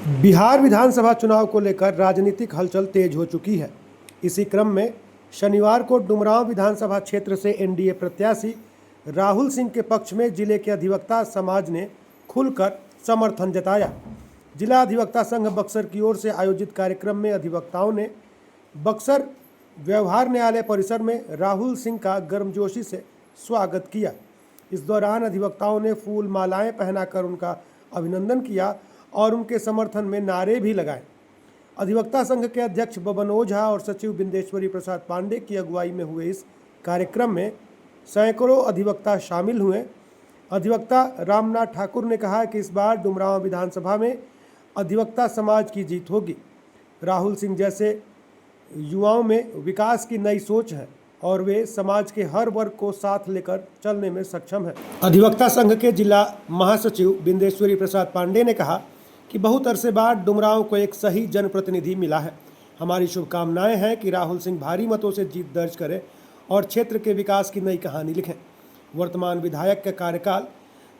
बिहार विधानसभा चुनाव को लेकर राजनीतिक हलचल तेज हो चुकी है। इसी क्रम में शनिवार को डुमरांव विधानसभा क्षेत्र से एनडीए प्रत्याशी राहुल सिंह के पक्ष में जिले के अधिवक्ता समाज ने खुलकर समर्थन जताया। जिला अधिवक्ता संघ बक्सर की ओर से आयोजित कार्यक्रम में अधिवक्ताओं ने बक्सर व्यवहार न्यायालय परिसर में राहुल सिंह का गर्मजोशी से स्वागत किया। इस दौरान अधिवक्ताओं ने फूल मालाएं पहनाकर उनका अभिनंदन किया और उनके समर्थन में नारे भी लगाए। अधिवक्ता संघ के अध्यक्ष बबन ओझा और सचिव बिंदेश्वरी प्रसाद पांडे की अगुवाई में हुए इस कार्यक्रम में सैकड़ों अधिवक्ता शामिल हुए। अधिवक्ता रामनाथ ठाकुर ने कहा कि इस बार डुमरांव विधानसभा में अधिवक्ता समाज की जीत होगी। राहुल सिंह जैसे युवाओं में विकास की नई सोच है और वे समाज के हर वर्ग को साथ लेकर चलने में सक्षम है। अधिवक्ता संघ के जिला महासचिव बिंदेश्वरी प्रसाद पांडे ने कहा कि बहुत अरसे बाद डुमरांव को एक सही जनप्रतिनिधि मिला है। हमारी शुभकामनाएं हैं कि राहुल सिंह भारी मतों से जीत दर्ज करें और क्षेत्र के विकास की नई कहानी लिखें। वर्तमान विधायक का कार्यकाल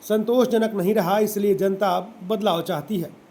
संतोषजनक नहीं रहा, इसलिए जनता अब बदलाव चाहती है।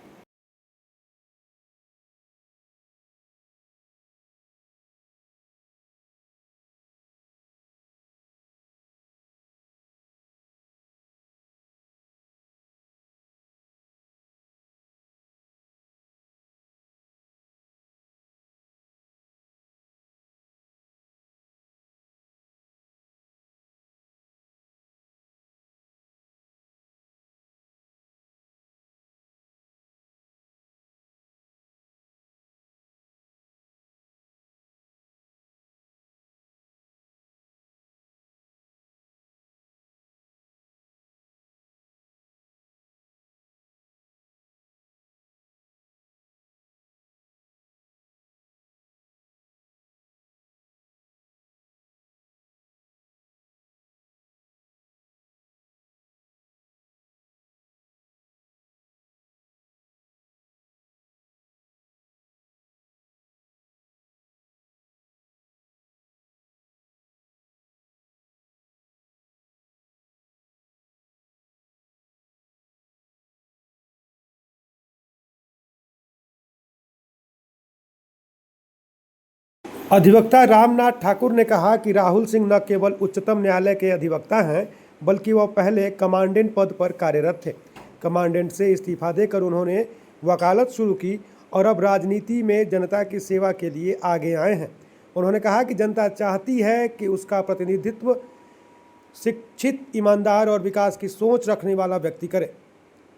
अधिवक्ता रामनाथ ठाकुर ने कहा कि राहुल सिंह न केवल उच्चतम न्यायालय के अधिवक्ता हैं, बल्कि वह पहले कमांडेंट पद पर कार्यरत थे। कमांडेंट से इस्तीफा देकर उन्होंने वकालत शुरू की और अब राजनीति में जनता की सेवा के लिए आगे आए हैं। उन्होंने कहा कि जनता चाहती है कि उसका प्रतिनिधित्व शिक्षित, ईमानदार और विकास की सोच रखने वाला व्यक्ति करे।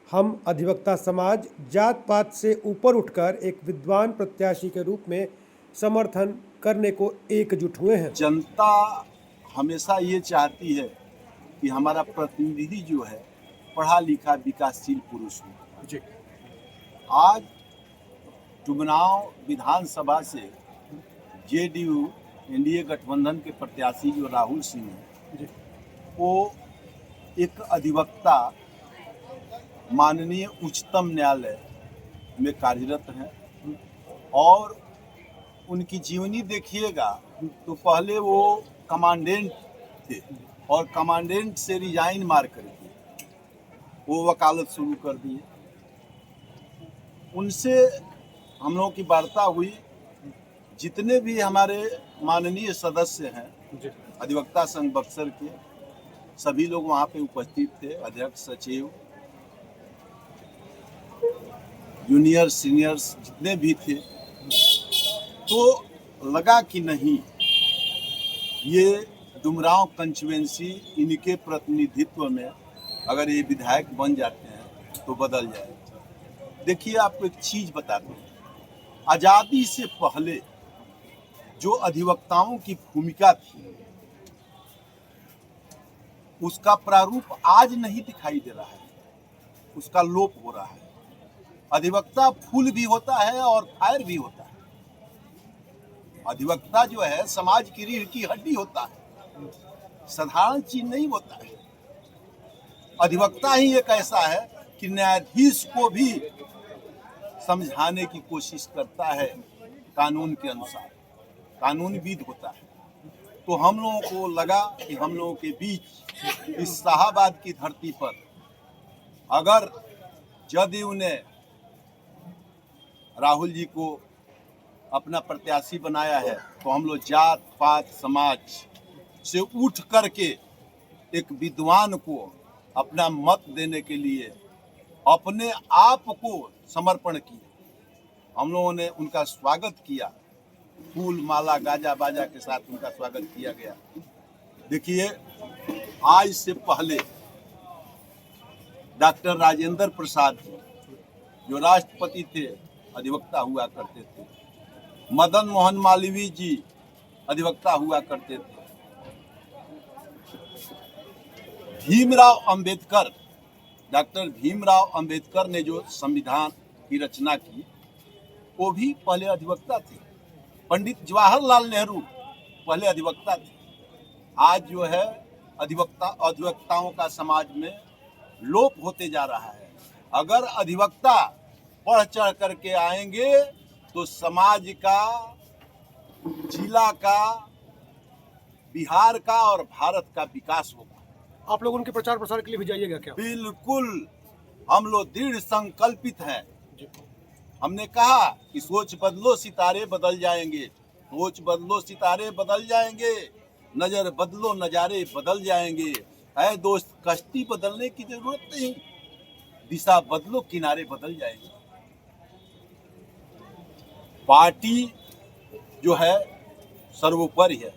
हम अधिवक्ता समाज जात पात से ऊपर उठकर एक विद्वान प्रत्याशी के रूप में समर्थन करने को एकजुट हुए हैं। जनता हमेशा ये चाहती है कि हमारा प्रतिनिधि जो है पढ़ा लिखा विकासशील पुरुष हो। जी। आज डुमरांव विधानसभा से जेडीयू एनडीए गठबंधन के प्रत्याशी जो राहुल सिंह हैं, वो एक अधिवक्ता माननीय उच्चतम न्यायालय में कार्यरत हैं और उनकी जीवनी देखिएगा तो पहले वो कमांडेंट थे और कमांडेंट से रिजाइन मार करके वो वकालत शुरू कर दिए। उनसे हम लोगों की वार्ता हुई। जितने भी हमारे माननीय सदस्य हैं अधिवक्ता संघ बक्सर के, सभी लोग वहाँ पे उपस्थित थे। अध्यक्ष, सचिव, जूनियर सीनियर्स जितने भी थे, तो लगा कि नहीं, ये डुमरांव कंस्टिट्यूएंसी इनके प्रतिनिधित्व में अगर ये विधायक बन जाते हैं तो बदल जाएगा। देखिए, आपको एक चीज बताते हैं, आज़ादी से पहले जो अधिवक्ताओं की भूमिका थी उसका प्रारूप आज नहीं दिखाई दे रहा है, उसका लोप हो रहा है। अधिवक्ता फूल भी होता है और फायर भी होता है। अधिवक्ता जो है समाज की रीढ़ की हड्डी होता है, साधारण चीज नहीं होता है। अधिवक्ता ही एक ऐसा है कि न्यायाधीश को भी समझाने की कोशिश करता है कानून के अनुसार, कानूनविद होता है। तो हम लोगों को लगा कि हम लोगों के बीच इस शाहाबाद की धरती पर अगर जदयू ने राहुल जी को अपना प्रत्याशी बनाया है, तो हम लोग जात पात समाज से उठ करके एक विद्वान को अपना मत देने के लिए अपने आप को समर्पण किए। हम लोगों ने उनका स्वागत किया, फूल माला गाजा बाजा के साथ उनका स्वागत किया गया। देखिए, आज से पहले डॉक्टर राजेंद्र प्रसाद जी जो राष्ट्रपति थे, अधिवक्ता हुआ करते थे। मदन मोहन मालवीय जी अधिवक्ता हुआ करते थे। भीमराव अंबेडकर, डॉक्टर भीमराव अंबेडकर ने जो संविधान की रचना की, वो भी पहले अधिवक्ता थे। पंडित जवाहरलाल नेहरू पहले अधिवक्ता थे। आज जो है अधिवक्ताओं का समाज में लोप होते जा रहा है। अगर अधिवक्ता बढ़ चढ़ करके आएंगे तो समाज का, जिला का, बिहार का और भारत का विकास होगा। आप लोग उनके प्रचार प्रसार के लिए भी जाइएगा क्या? बिल्कुल, हम लोग दृढ़ संकल्पित हैं। हमने कहा कि सोच बदलो सितारे बदल जाएंगे, सोच बदलो सितारे बदल जाएंगे, नजर बदलो नजारे बदल जाएंगे। है दोस्त, कश्ती बदलने की जरूरत नहीं, दिशा बदलो किनारे बदल जाएंगे। पार्टी जो है सर्वोपरि है,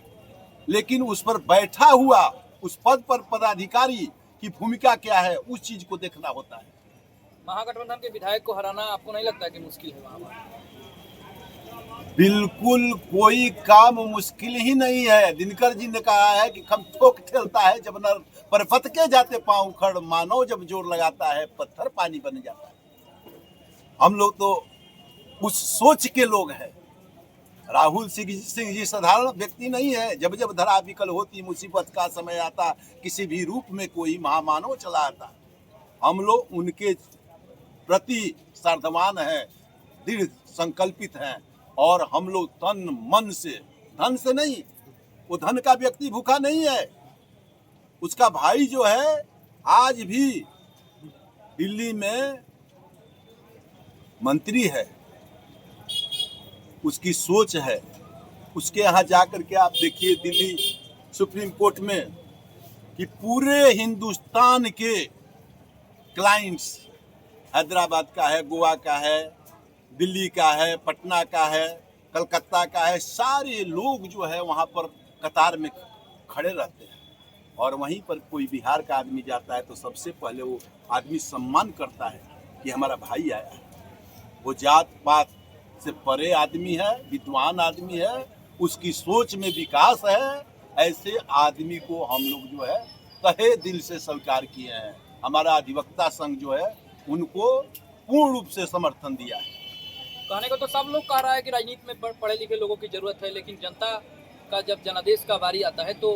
लेकिन उस पर बैठा हुआ उस पद पर पदाधिकारी की भूमिका क्या है, उस चीज को देखना होता है। महागठबंधन के विधायक को हराना आपको नहीं लगता कि मुश्किल है वहाँ पर? बिल्कुल कोई काम मुश्किल ही नहीं है। दिनकर जी ने कहा है कि खम ठोक ठेलता है जब नर पर फतके जाते पांव उखड़, मानव जब जोर लगाता है पत्थर पानी बन जाता है। हम लोग तो उस सोच के लोग हैं। राहुल सिंह जी साधारण व्यक्ति नहीं है। जब जब धरा विकल होती, मुसीबत का समय आता, किसी भी रूप में कोई महामानव चला आता। हम लोग उनके प्रति श्रद्धावान हैं, दृढ़ संकल्पित हैं, और हम लोग तन मन से, धन से नहीं, वो धन का व्यक्ति भूखा नहीं है। उसका भाई जो है आज भी दिल्ली में मंत्री है, उसकी सोच है। उसके यहाँ जाकर के आप देखिए दिल्ली सुप्रीम कोर्ट में कि पूरे हिंदुस्तान के क्लाइंट्स, हैदराबाद का है, गोवा का है, दिल्ली का है, पटना का है, कलकत्ता का है, सारे लोग जो है वहाँ पर कतार में खड़े रहते हैं। और वहीं पर कोई बिहार का आदमी जाता है तो सबसे पहले वो आदमी सम्मान करता है कि हमारा भाई आया है। वो जात पात से परे आदमी है, विद्वान आदमी है, उसकी सोच में विकास है। ऐसे आदमी को हम लोग जो है तहे दिल से स्वीकार किए हैं। हमारा अधिवक्ता संघ जो है उनको पूर्ण रूप से समर्थन दिया है। कहने को तो सब लोग कह रहा है कि राजनीति में पढ़े लिखे लोगों की जरूरत है, लेकिन जनता का जब जनादेश का बारी आता है तो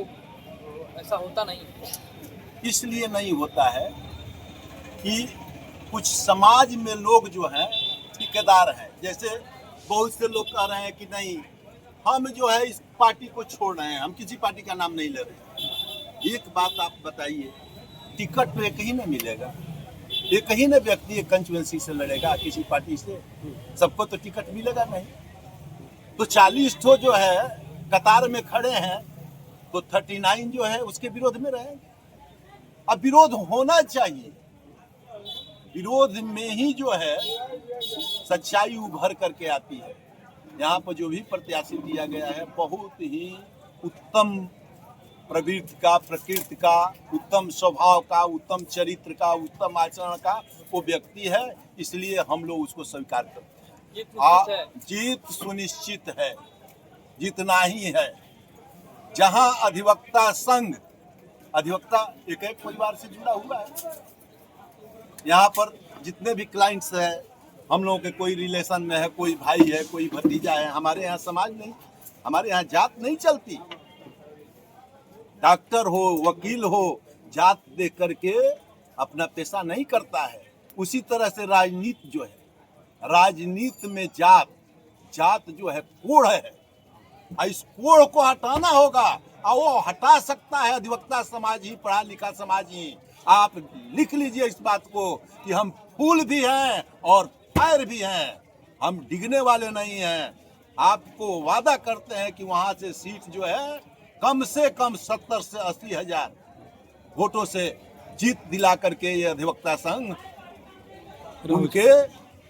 ऐसा होता नहीं। इसलिए नहीं होता है कि कुछ समाज में लोग जो हैं ठेकेदार हैं। जैसे बहुत से लोग कह रहे हैं कि नहीं, हम जो है इस पार्टी को छोड़ रहे हैं, हम किसी पार्टी का नाम नहीं ले रहे। एक बात आप बताइए, टिकट तो एक ही न मिलेगा, एक ही न व्यक्ति एक कंस्टिट्यूएंसी से लड़ेगा किसी पार्टी से, सबको तो टिकट मिलेगा नहीं। तो 40 ठो जो है कतार में खड़े हैं, तो 39 जो है उसके विरोध में रहेंगे। अब विरोध होना चाहिए, विरोध में ही जो है सच्चाई उभर करके आती है। यहाँ पर जो भी प्रत्याशी दिया गया है बहुत ही उत्तम प्रवृत्ति का, प्रकृति का, उत्तम स्वभाव का, उत्तम चरित्र का, उत्तम आचरण का वो व्यक्ति है। इसलिए हम लोग उसको स्वीकार करते हैं। जीत सुनिश्चित है, जीतना ही है। जहां अधिवक्ता संघ, अधिवक्ता एक एक परिवार से जुड़ा हुआ है। यहाँ पर जितने भी क्लाइंट्स हैं, हम लोगों के कोई रिलेशन में है, कोई भाई है, कोई भतीजा है। हमारे यहाँ समाज नहीं, हमारे यहाँ जात नहीं चलती। डॉक्टर हो, वकील हो, जात देख करके अपना पेशा नहीं करता है। उसी तरह से राजनीति जो है, राजनीति में जात जो है कोड़ है। इस कोड़ को हटाना होगा, और वो हटा सकता है अधिवक्ता समाज ही, पढ़ा लिखा समाज ही। आप लिख लीजिए इस बात को कि हम फूल भी हैं और फायर भी हैं। हम डिगने वाले नहीं हैं। आपको वादा करते हैं कि वहां से सीट जो है कम से कम 70 से 80 हजार वोटों से जीत दिला करके ये अधिवक्ता संघ उनके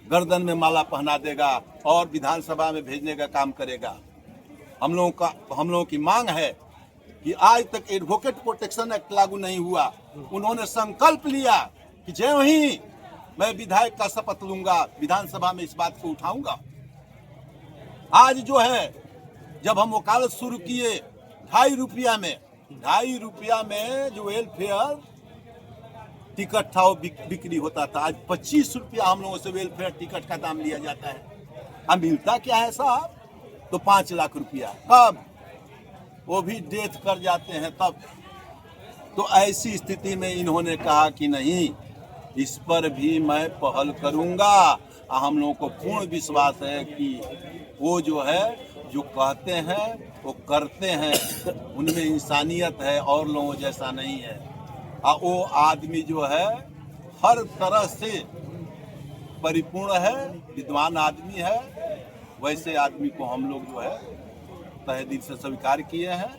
गर्दन में माला पहना देगा और विधानसभा में भेजने का काम करेगा। हम लोगों की मांग है कि आज तक एडवोकेट प्रोटेक्शन एक्ट लागू नहीं हुआ। उन्होंने संकल्प लिया कि जय ही मैं विधायक का शपथ लूंगा, विधानसभा में इस बात को उठाऊंगा। आज जो है जब हम वकालत शुरू किए 2.5 रुपया में जो वेलफेयर टिकट था वो बिक्री होता था, आज 25 रुपया हम लोगों से वेलफेयर टिकट का दाम लिया जाता है। अब मिलता क्या है साहब? तो 5 लाख रुपया, कब? वो भी डेथ कर जाते हैं तब। तो ऐसी स्थिति में इन्होंने कहा कि नहीं, इस पर भी मैं पहल करूंगा। हम लोगों को पूर्ण विश्वास है कि वो जो है जो कहते हैं वो करते हैं, उनमें इंसानियत है और लोगों जैसा नहीं है। वो आदमी जो है हर तरह से परिपूर्ण है, विद्वान आदमी है। वैसे आदमी को हम लोग जो है तहे दिल से स्वीकार किए हैं।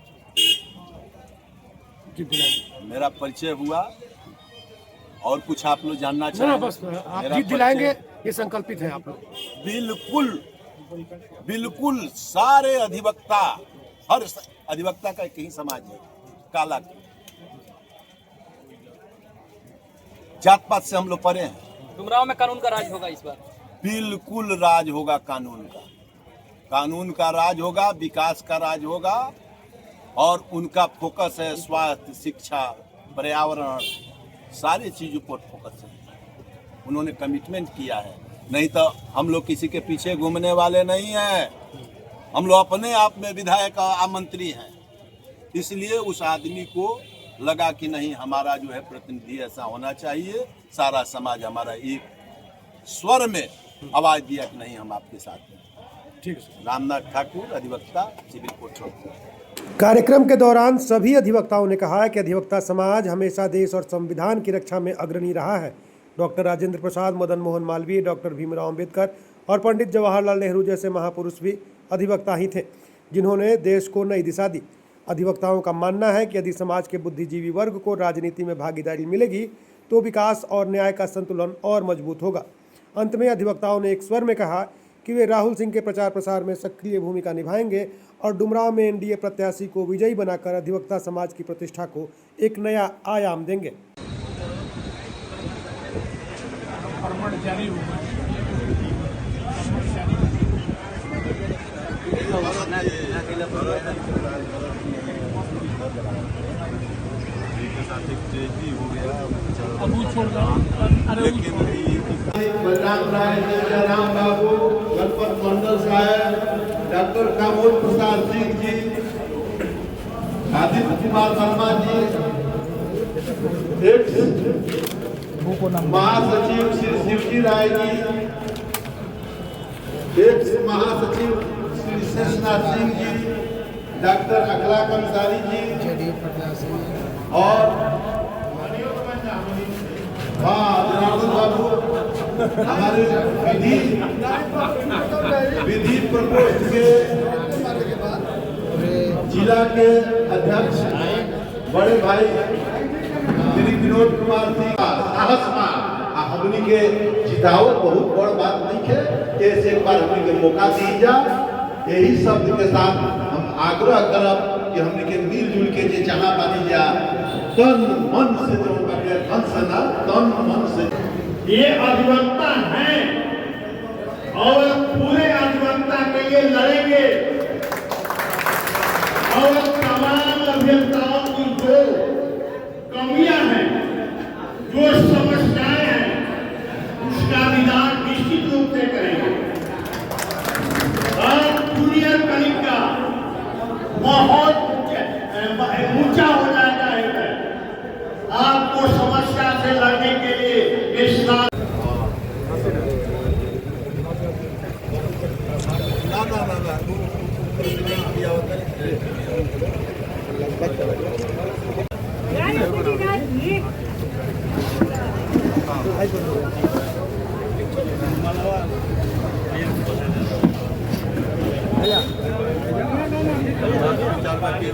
मेरा परिचय हुआ और कुछ आप लोग जानना चाहें? बस आप जीत दिलाएंगे ये संकल्पित है आप लोग? बिल्कुल सारे अधिवक्ता, हर अधिवक्ता का एक ही समाज है, काला जात पात से हम लोग परे हैं। डुमरांव में कानून का राज होगा इस बार? बिल्कुल राज होगा, कानून का राज होगा, विकास का राज होगा। और उनका फोकस है स्वास्थ्य, शिक्षा, पर्यावरण, सारी चीजों पर फोकस है। उन्होंने कमिटमेंट किया है, नहीं तो हम लोग किसी के पीछे घूमने वाले नहीं हैं। हम लोग अपने आप में विधायक और मंत्री हैं। इसलिए उस आदमी को लगा कि नहीं, हमारा जो है प्रतिनिधि ऐसा होना चाहिए। सारा समाज हमारा एक स्वर में आवाज दिया कि नहीं, हम आपके साथ हैं। ठीक है। रामनाथ ठाकुर, अधिवक्ता, सिविल कोर्ट। कार्यक्रम के दौरान सभी अधिवक्ताओं ने कहा कि अधिवक्ता समाज हमेशा देश और संविधान की रक्षा में अग्रणी रहा है। डॉक्टर राजेंद्र प्रसाद, मदन मोहन मालवीय, डॉक्टर भीमराव अंबेडकर और पंडित जवाहरलाल नेहरू जैसे महापुरुष भी अधिवक्ता ही थे, जिन्होंने देश को नई दिशा दी। अधिवक्ताओं का मानना है कि यदि समाज के बुद्धिजीवी वर्ग को राजनीति में भागीदारी मिलेगी तो विकास और न्याय का संतुलन और मजबूत होगा। अंत में अधिवक्ताओं ने एक स्वर में कहा कि वे राहुल सिंह के प्रचार प्रसार में सक्रिय भूमिका निभाएंगे और डुमरांव में एनडीए प्रत्याशी को विजयी बनाकर अधिवक्ता समाज की प्रतिष्ठा को एक नया आयाम देंगे। बलराम राय, राम बाबू, गणपत मंडल साहब, डॉक्टर कामोद प्रसाद सिंह जी, आदित्य कुमार वर्मा जी, महासचिव श्री शिवजी राय जी, महासचिव श्री शेषनाथ सिंह जी, डॉक्टर अखलाक अंसारी जी और जनार्दन बाबू, हमारे विधि प्रकोष्ठ के जिला के अध्यक्ष बड़े भाई श्री विनोद कुमार सिंह, साहस हमनी के जिताओ बहुत बड़ बात नहीं है। ऐसे एक बार हमनी के मौका दी जा। यही शब्द के साथ हम आग्रह करब कि हमनी के मिलजुल के जे जहाँ बानी जा, तन मन से, जो धन से ना, तन मन से ये अधिवक्ता हैं और पूरे अधिवक्ता के लिए लड़ेंगे और तमाम अभियंताओं की जो कमियां हैं, जो समस्याएं हैं, उसका निदान निश्चित रूप से करेंगे और जूनियर कलिक का बहुत ऊंचा हो जाता है। आपको समस्या से लड़ने के लिए इस पार्टी